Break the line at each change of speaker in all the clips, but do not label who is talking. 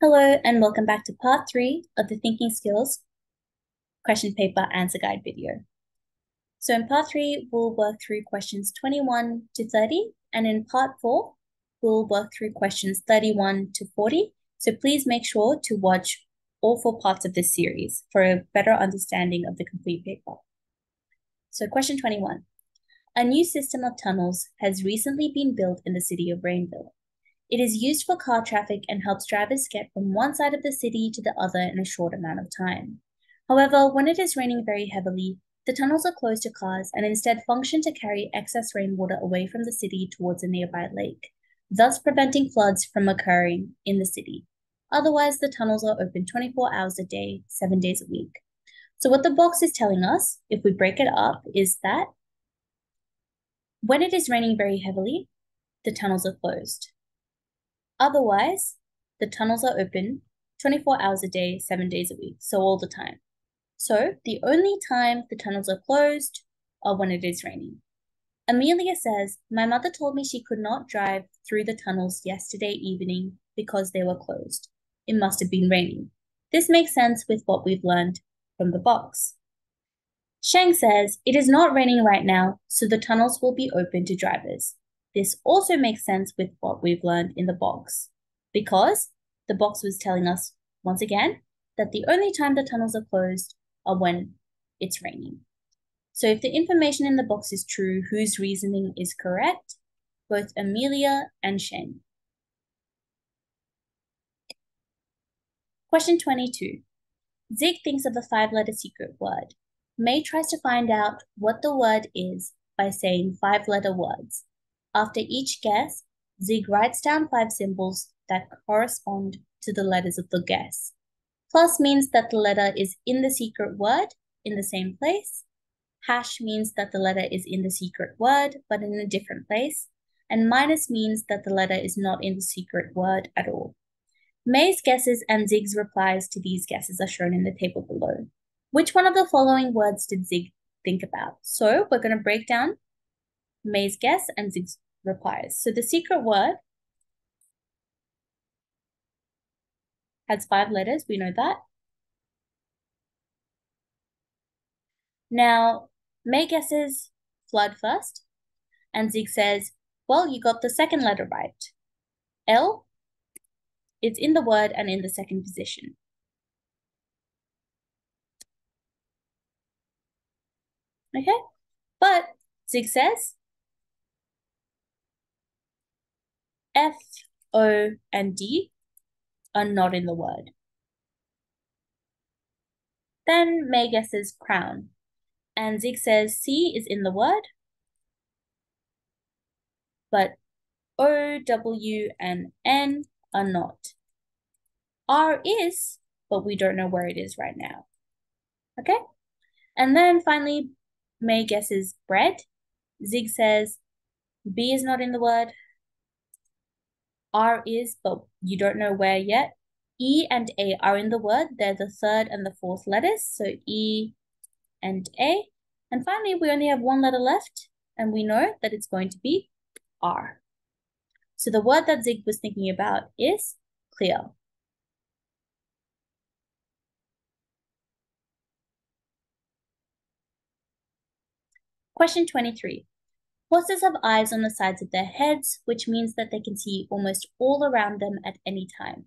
Hello and welcome back to part 3 of the Thinking Skills question paper answer guide video. So in part 3, we'll work through questions 21 to 30, and in part 4, we'll work through questions 31 to 40. So please make sure to watch all 4 parts of this series for a better understanding of the complete paper. So question 21. A new system of tunnels has recently been built in the city of Rainville. It is used for car traffic and helps drivers get from one side of the city to the other in a short amount of time. However, when it is raining very heavily, the tunnels are closed to cars and instead function to carry excess rainwater away from the city towards a nearby lake, thus preventing floods from occurring in the city. Otherwise, the tunnels are open 24 hours a day, 7 days a week. So what the box is telling us, if we break it up, is that when it is raining very heavily, the tunnels are closed. Otherwise, the tunnels are open 24 hours a day, 7 days a week, so all the time. So the only time the tunnels are closed are when it is raining. Amelia says, "My mother told me she could not drive through the tunnels yesterday evening because they were closed. It must have been raining." This makes sense with what we've learned from the box. Shang says, "It is not raining right now, so the tunnels will be open to drivers." This also makes sense with what we've learned in the box, because the box was telling us, once again, that the only time the tunnels are closed are when it's raining. So if the information in the box is true, whose reasoning is correct? Both Amelia and Sheng. Question 22. Zig thinks of a 5-letter secret word. May tries to find out what the word is by saying 5-letter words. After each guess, Zig writes down 5 symbols that correspond to the letters of the guess. Plus means that the letter is in the secret word in the same place. Hash means that the letter is in the secret word but in a different place. And minus means that the letter is not in the secret word at all. May's guesses and Zig's replies to these guesses are shown in the table below. Which one of the following words did Zig think about? So we're going to break down May's guess and Zig's replies. So the secret word has 5 letters, we know that. Now, May guesses flood first, and Zig says, well, you got the second letter right. L, it's in the word and in the second position. Okay, but Zig says F, O, and D are not in the word. Then May guesses crown, and Zig says C is in the word, but O, W, and N are not. R is, but we don't know where it is right now. Okay? And then finally, May guesses bread. Zig says B is not in the word. R is, but you don't know where yet. E and A are in the word. They're the third and the fourth letters. So E and A. And finally, we only have one letter left, and we know that it's going to be R. So the word that Zig was thinking about is clear. Question 23. Horses have eyes on the sides of their heads, which means that they can see almost all around them at any time.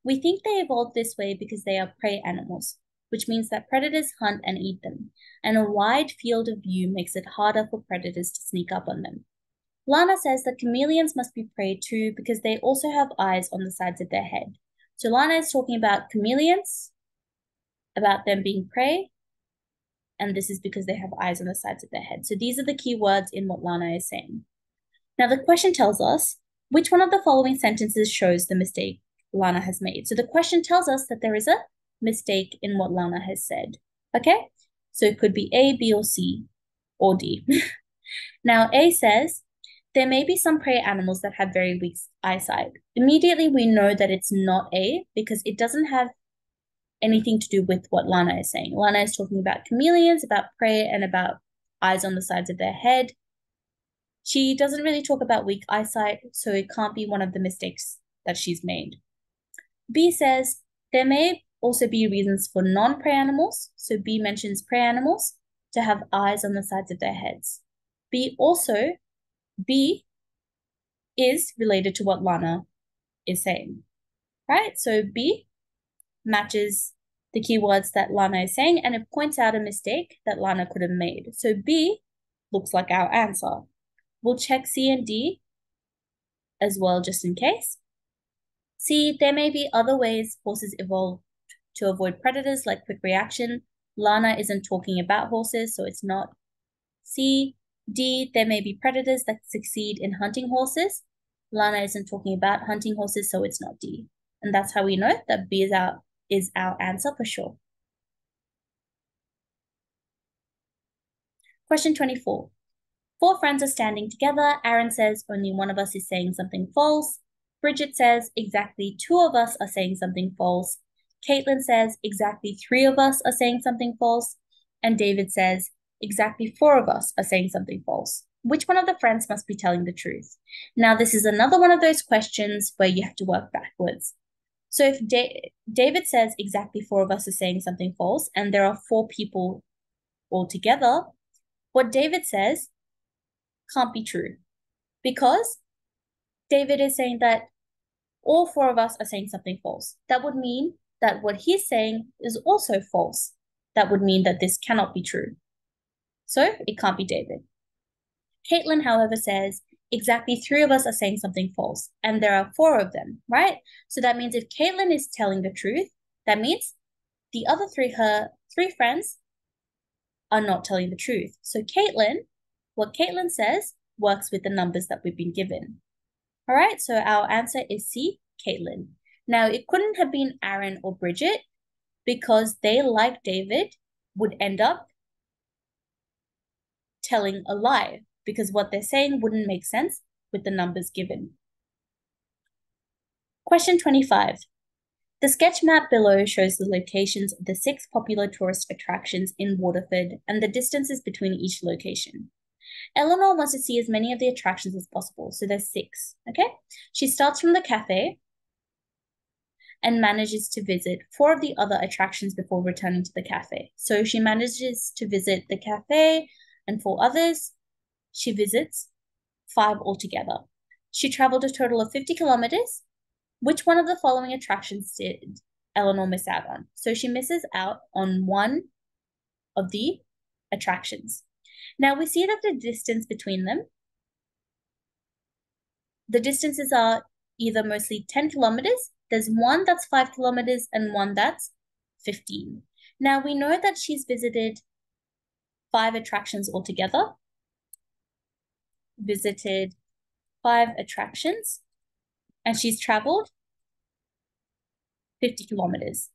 We think they evolved this way because they are prey animals, which means that predators hunt and eat them, and a wide field of view makes it harder for predators to sneak up on them. Lana says that chameleons must be prey too because they also have eyes on the sides of their head. So Lana is talking about chameleons, about them being prey, and this is because they have eyes on the sides of their head. So these are the key words in what Lana is saying. Now the question tells us, which one of the following sentences shows the mistake Lana has made? So the question tells us that there is a mistake in what Lana has said. Okay? So it could be A, B, or C, or D. Now A says, there may be some prey animals that have very weak eyesight. Immediately we know that it's not A because it doesn't have anything to do with what Lana is saying. Lana is talking about chameleons, about prey, and about eyes on the sides of their head. She doesn't really talk about weak eyesight, so it can't be one of the mistakes that she's made. B says there may also be reasons for non-prey animals. So B mentions prey animals to have eyes on the sides of their heads. B is related to what Lana is saying, right? So B matches the keywords that Lana is saying, and it points out a mistake that Lana could have made. So B looks like our answer. We'll check C and D as well, just in case. C, there may be other ways horses evolved to avoid predators, like quick reaction. Lana isn't talking about horses, so it's not. C, D, there may be predators that succeed in hunting horses. Lana isn't talking about hunting horses, so it's not D. And that's how we know that B is our answer for sure. Question 24. 4 friends are standing together. Aaron says only one of us is saying something false. Bridget says exactly 2 of us are saying something false. Caitlin says exactly 3 of us are saying something false. And David says exactly 4 of us are saying something false. Which one of the friends must be telling the truth? Now, this is another one of those questions where you have to work backwards. So if David says exactly 4 of us are saying something false, and there are 4 people altogether, what David says can't be true, because David is saying that all 4 of us are saying something false. That would mean that what he's saying is also false. That would mean that this cannot be true. So it can't be David. Caitlin, however, says exactly 3 of us are saying something false, and there are 4 of them, right? So that means if Caitlin is telling the truth, that means the other her 3 friends are not telling the truth. So what Caitlin says works with the numbers that we've been given. All right, so our answer is C, Caitlin. Now, it couldn't have been Aaron or Bridget, because they, like David, would end up telling a lie, because what they're saying wouldn't make sense with the numbers given. Question 25. The sketch map below shows the locations of the 6 popular tourist attractions in Waterford and the distances between each location. Eleanor wants to see as many of the attractions as possible, so there's 6, okay? She starts from the cafe and manages to visit 4 of the other attractions before returning to the cafe. So she manages to visit the cafe and 4 others. She visits 5 altogether. She traveled a total of 50 kilometers. Which one of the following attractions did Eleanor miss out on? So she misses out on one of the attractions. Now we see that the distance between them, the distances are either mostly 10 kilometers. There's one that's 5 kilometers and one that's 15. Now we know that she's visited 5 attractions altogether. Visited 5 attractions, and she's traveled 50 kilometers.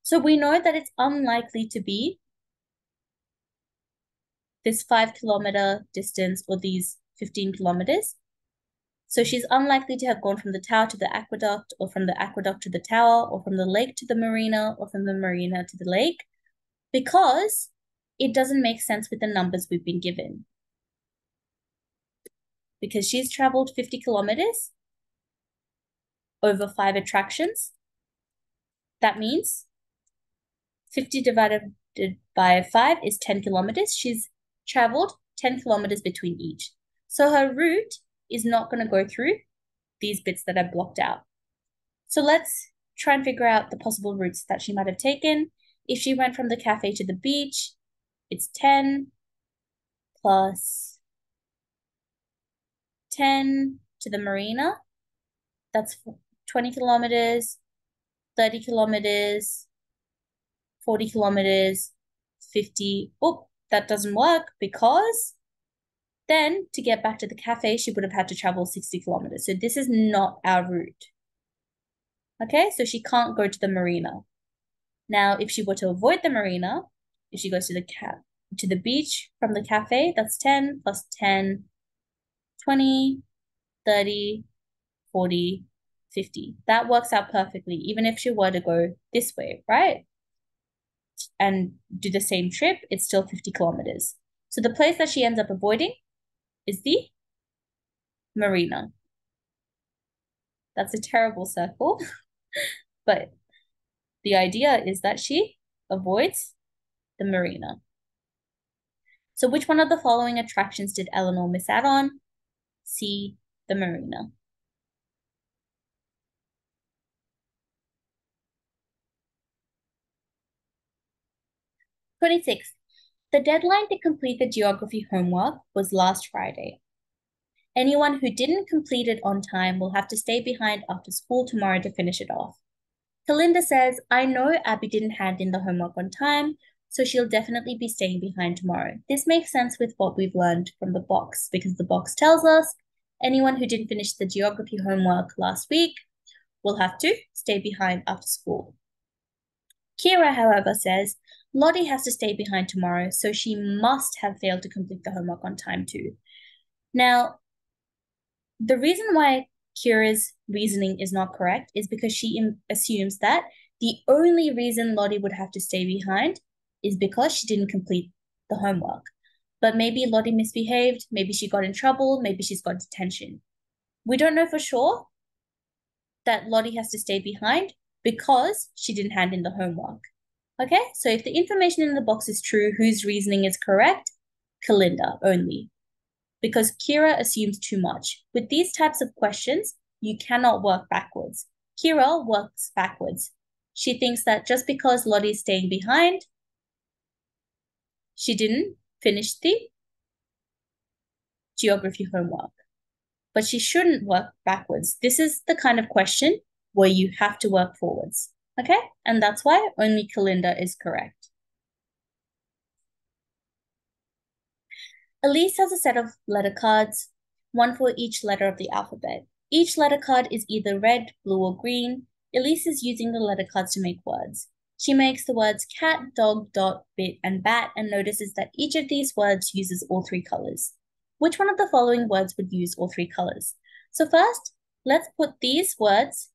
So we know that it's unlikely to be this 5-kilometer distance or these 15 kilometers. So she's unlikely to have gone from the tower to the aqueduct, or from the aqueduct to the tower, or from the lake to the marina, or from the marina to the lake, because it doesn't make sense with the numbers we've been given. Because she's traveled 50 kilometers over 5 attractions. That means 50 divided by 5 is 10 kilometers. She's traveled 10 kilometers between each. So her route is not going to go through these bits that are blocked out. So let's try and figure out the possible routes that she might have taken. If she went from the cafe to the beach, it's 10 plus 10 to the marina. That's 20 kilometers, 30 kilometers, 40 kilometers, 50. Oh, that doesn't work, because then to get back to the cafe, she would have had to travel 60 kilometers. So this is not our route. Okay, so she can't go to the marina. Now, if she were to avoid the marina, if she goes to the beach from the cafe, that's 10 plus 10, 20, 30, 40, 50. That works out perfectly, even if she were to go this way, right? And do the same trip, it's still 50 kilometers. So the place that she ends up avoiding is the marina. That's a terrible circle. but the idea is that she avoids the marina. So which one of the following attractions did Eleanor miss out on? C, the marina. 26. The deadline to complete the geography homework was last Friday. Anyone who didn't complete it on time will have to stay behind after school tomorrow to finish it off. Kalinda says, I know Abby didn't hand in the homework on time, so she'll definitely be staying behind tomorrow. This makes sense with what we've learned from the box, because the box tells us anyone who didn't finish the geography homework last week will have to stay behind after school. Kira, however, says Lottie has to stay behind tomorrow, so she must have failed to complete the homework on time too. Now, the reason why Kira's reasoning is not correct is because she assumes that the only reason Lottie would have to stay behind is because she didn't complete the homework. But maybe Lottie misbehaved, maybe she got in trouble, maybe she's got detention. We don't know for sure that Lottie has to stay behind because she didn't hand in the homework. Okay, so if the information in the box is true, whose reasoning is correct? Kalinda only. Because Kira assumes too much. With these types of questions, you cannot work backwards. Kira works backwards. She thinks that just because Lottie's staying behind, she didn't finish the geography homework. But she shouldn't work backwards. This is the kind of question where you have to work forwards. Okay? And that's why only Kalinda is correct. Elise has a set of letter cards, one for each letter of the alphabet. Each letter card is either red, blue, or green. Elise is using the letter cards to make words. She makes the words cat, dog, dot, bit, and bat, and notices that each of these words uses all three colors. Which one of the following words would use all three colors? So first, let's put these words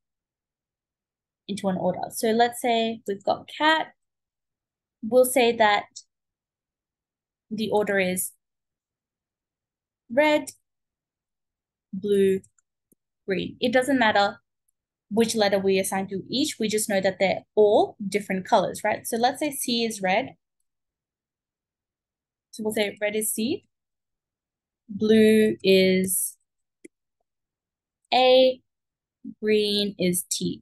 into an order. So let's say we've got cat. We'll say that the order is red, blue, green. It doesn't matter which letter we assign to each. We just know that they're all different colors, right? So let's say C is red. So we'll say red is C. Blue is A. Green is T.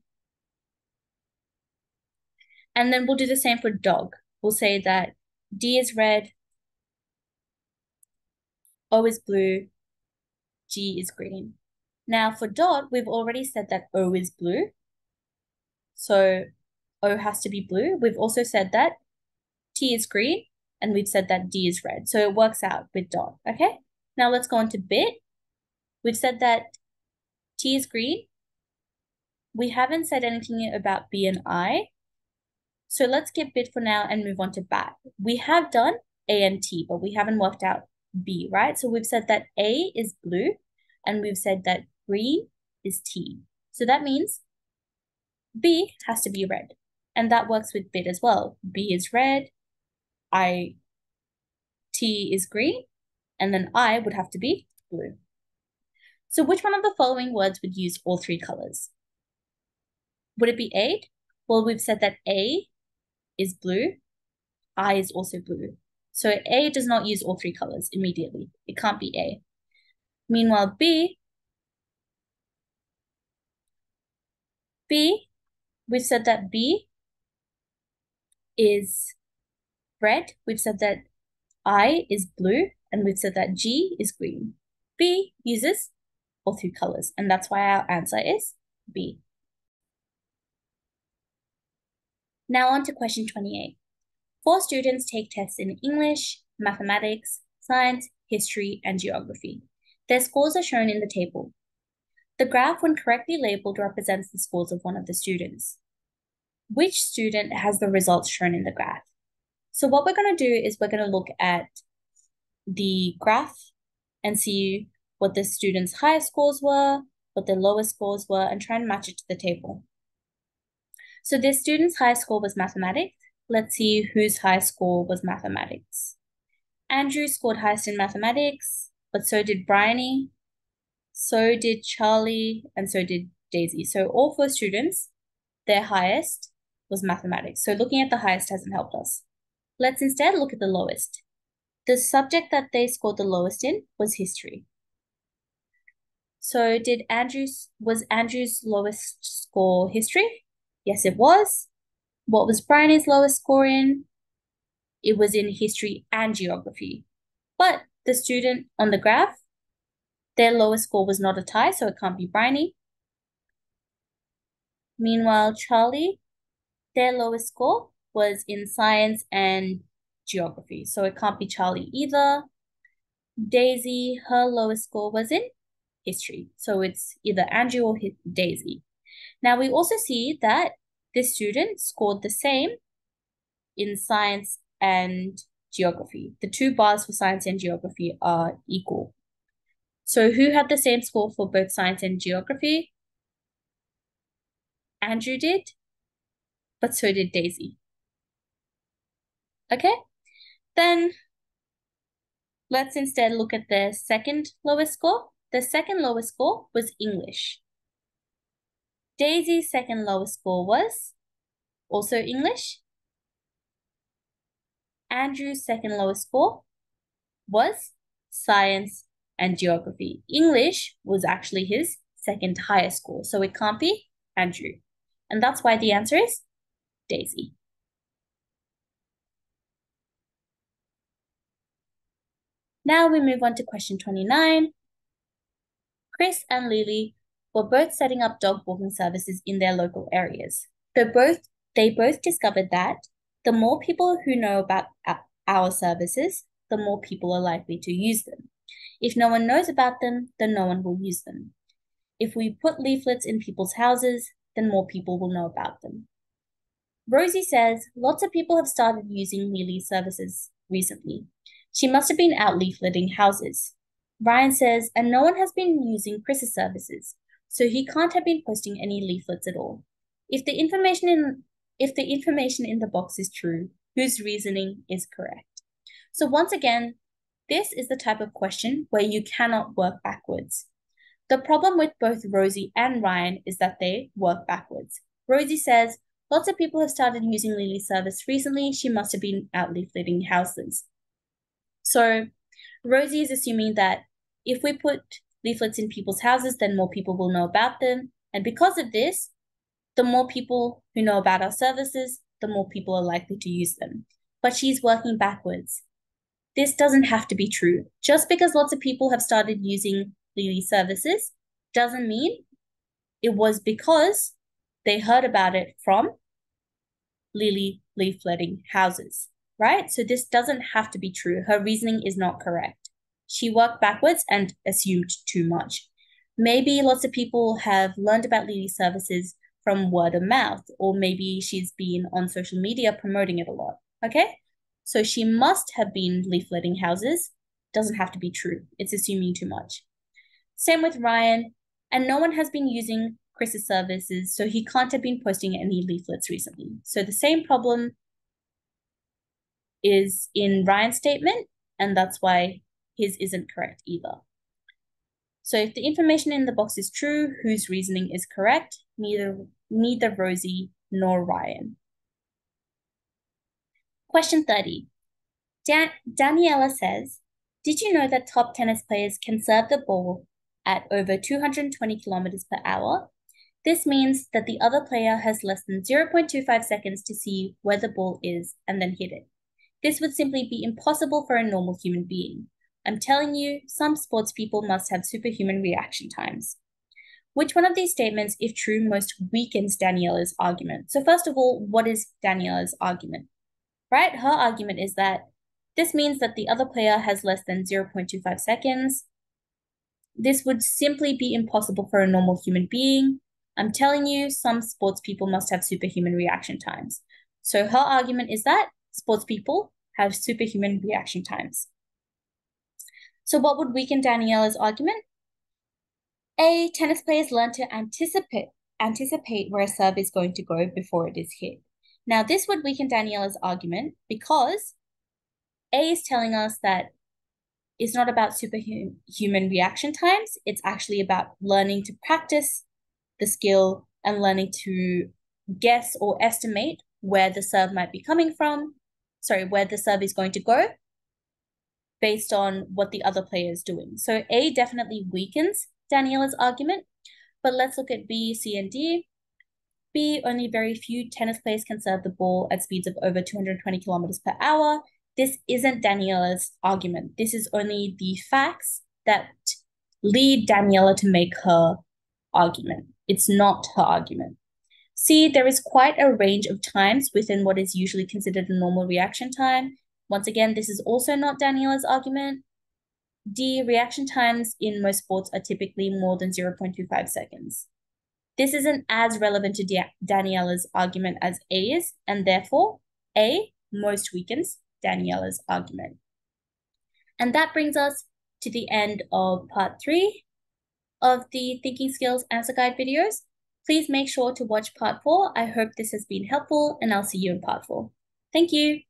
And then we'll do the same for dog. We'll say that D is red. O is blue. G is green. Now for dot, we've already said that O is blue. So O has to be blue. We've also said that T is green, and we've said that D is red. So it works out with dot, okay? Now let's go on to bit. We've said that T is green. We haven't said anything about B and I. So let's skip bit for now and move on to bat. We have done A and T, but we haven't worked out B, right? So we've said that A is blue, and we've said that green is T. So that means B has to be red. And that works with bit as well. B is red, T is green, and then I would have to be blue. So which one of the following words would use all three colors? Would it be A? Well, we've said that A is blue, I is also blue. So A does not use all three colors immediately. It can't be A. Meanwhile, B, we've said that B is red. We've said that I is blue, and we've said that G is green. B uses all three colors, and that's why our answer is B. Now on to question 28. 4 students take tests in English, mathematics, science, history, and geography. Their scores are shown in the table. The graph, when correctly labeled, represents the scores of one of the students. Which student has the results shown in the graph? So what we're going to do is we're going to look at the graph and see what the students' highest scores were, what their lowest scores were, and try and match it to the table. So this student's highest score was mathematics. Let's see whose highest score was mathematics. Andrew scored highest in mathematics, but so did Bryony, so did Charlie, and so did Daisy. So all 4 students their highest was mathematics. So looking at the highest hasn't helped us. Let's instead look at the lowest. The subject that they scored the lowest in was history. So was Andrew's lowest score history? Yes, it was. What was Bryony's lowest score in? It was in history and geography. But the student on the graph, their lowest score was not a tie, so it can't be Bryony. Meanwhile, Charlie, their lowest score was in science and geography, so it can't be Charlie either. Daisy, her lowest score was in history, so it's either Andrew or Daisy. Now, we also see that this student scored the same in science and geography. The two bars for science and geography are equal. So who had the same score for both science and geography? Andrew did, but so did Daisy. Okay, then let's instead look at the second lowest score. The second lowest score was English. Daisy's second lowest score was also English. Andrew's second lowest score was science and geography. English was actually his second highest score, so it can't be Andrew. And that's why the answer is Daisy. Now we move on to question 29. Chris and Lily were both setting up dog walking services in their local areas. They both discovered that the more people who know about our services, the more people are likely to use them. If no one knows about them, then no one will use them. If we put leaflets in people's houses, then more people will know about them. Rosie says lots of people have started using Lily's services recently. She must have been out leafleting houses. Ryan says, and no one has been using Chris's services, so he can't have been posting any leaflets at all. If the information in the box is true, whose reasoning is correct? So once again, this is the type of question where you cannot work backwards. The problem with both Rosie and Ryan is that they work backwards. Rosie says, lots of people have started using Lily's service recently. She must have been out leafleting houses. So Rosie is assuming that if we put leaflets in people's houses, then more people will know about them. And because of this, the more people who know about our services, the more people are likely to use them. But she's working backwards. This doesn't have to be true. Just because lots of people have started using Lily's services doesn't mean it was because they heard about it from Lily leafletting houses, right? So this doesn't have to be true. Her reasoning is not correct. She worked backwards and assumed too much. Maybe lots of people have learned about Lily's services from word of mouth, or maybe she's been on social media promoting it a lot, okay? So she must have been leafletting houses. Doesn't have to be true. It's assuming too much. Same with Ryan, and no one has been using Chris's services, so he can't have been posting any leaflets recently. So the same problem is in Ryan's statement, and that's why his isn't correct either. So if the information in the box is true, whose reasoning is correct? Neither Rosie nor Ryan. Question 30. Daniela says, did you know that top tennis players can serve the ball at over 220 kilometers per hour? This means that the other player has less than 0.25 seconds to see where the ball is and then hit it. This would simply be impossible for a normal human being. I'm telling you, some sports people must have superhuman reaction times. Which one of these statements, if true, most weakens Daniela's argument? So first of all, what is Daniela's argument? Right? Her argument is that this means that the other player has less than 0.25 seconds. This would simply be impossible for a normal human being. I'm telling you, some sports people must have superhuman reaction times. So her argument is that sports people have superhuman reaction times. So what would weaken Daniela's argument? A, tennis players learn to anticipate where a serve is going to go before it is hit. Now, this would weaken Daniela's argument because A is telling us that it's not about superhuman reaction times. It's actually about learning to practice the skill and learning to guess or estimate where the serve might be coming from, where the serve is going to go based on what the other player is doing. So A definitely weakens Daniela's argument, but let's look at B, C, and D. B, only very few tennis players can serve the ball at speeds of over 220 kilometers per hour. This isn't Daniela's argument. This is only the facts that lead Daniela to make her argument. It's not her argument. C, there is quite a range of times within what is usually considered a normal reaction time. Once again, this is also not Daniela's argument. D, reaction times in most sports are typically more than 0.25 seconds. This isn't as relevant to Daniela's argument as A is, and therefore A most weakens Daniela's argument. And that brings us to the end of part 3 of the Thinking Skills Answer Guide videos. Please make sure to watch part 4. I hope this has been helpful, and I'll see you in part 4. Thank you.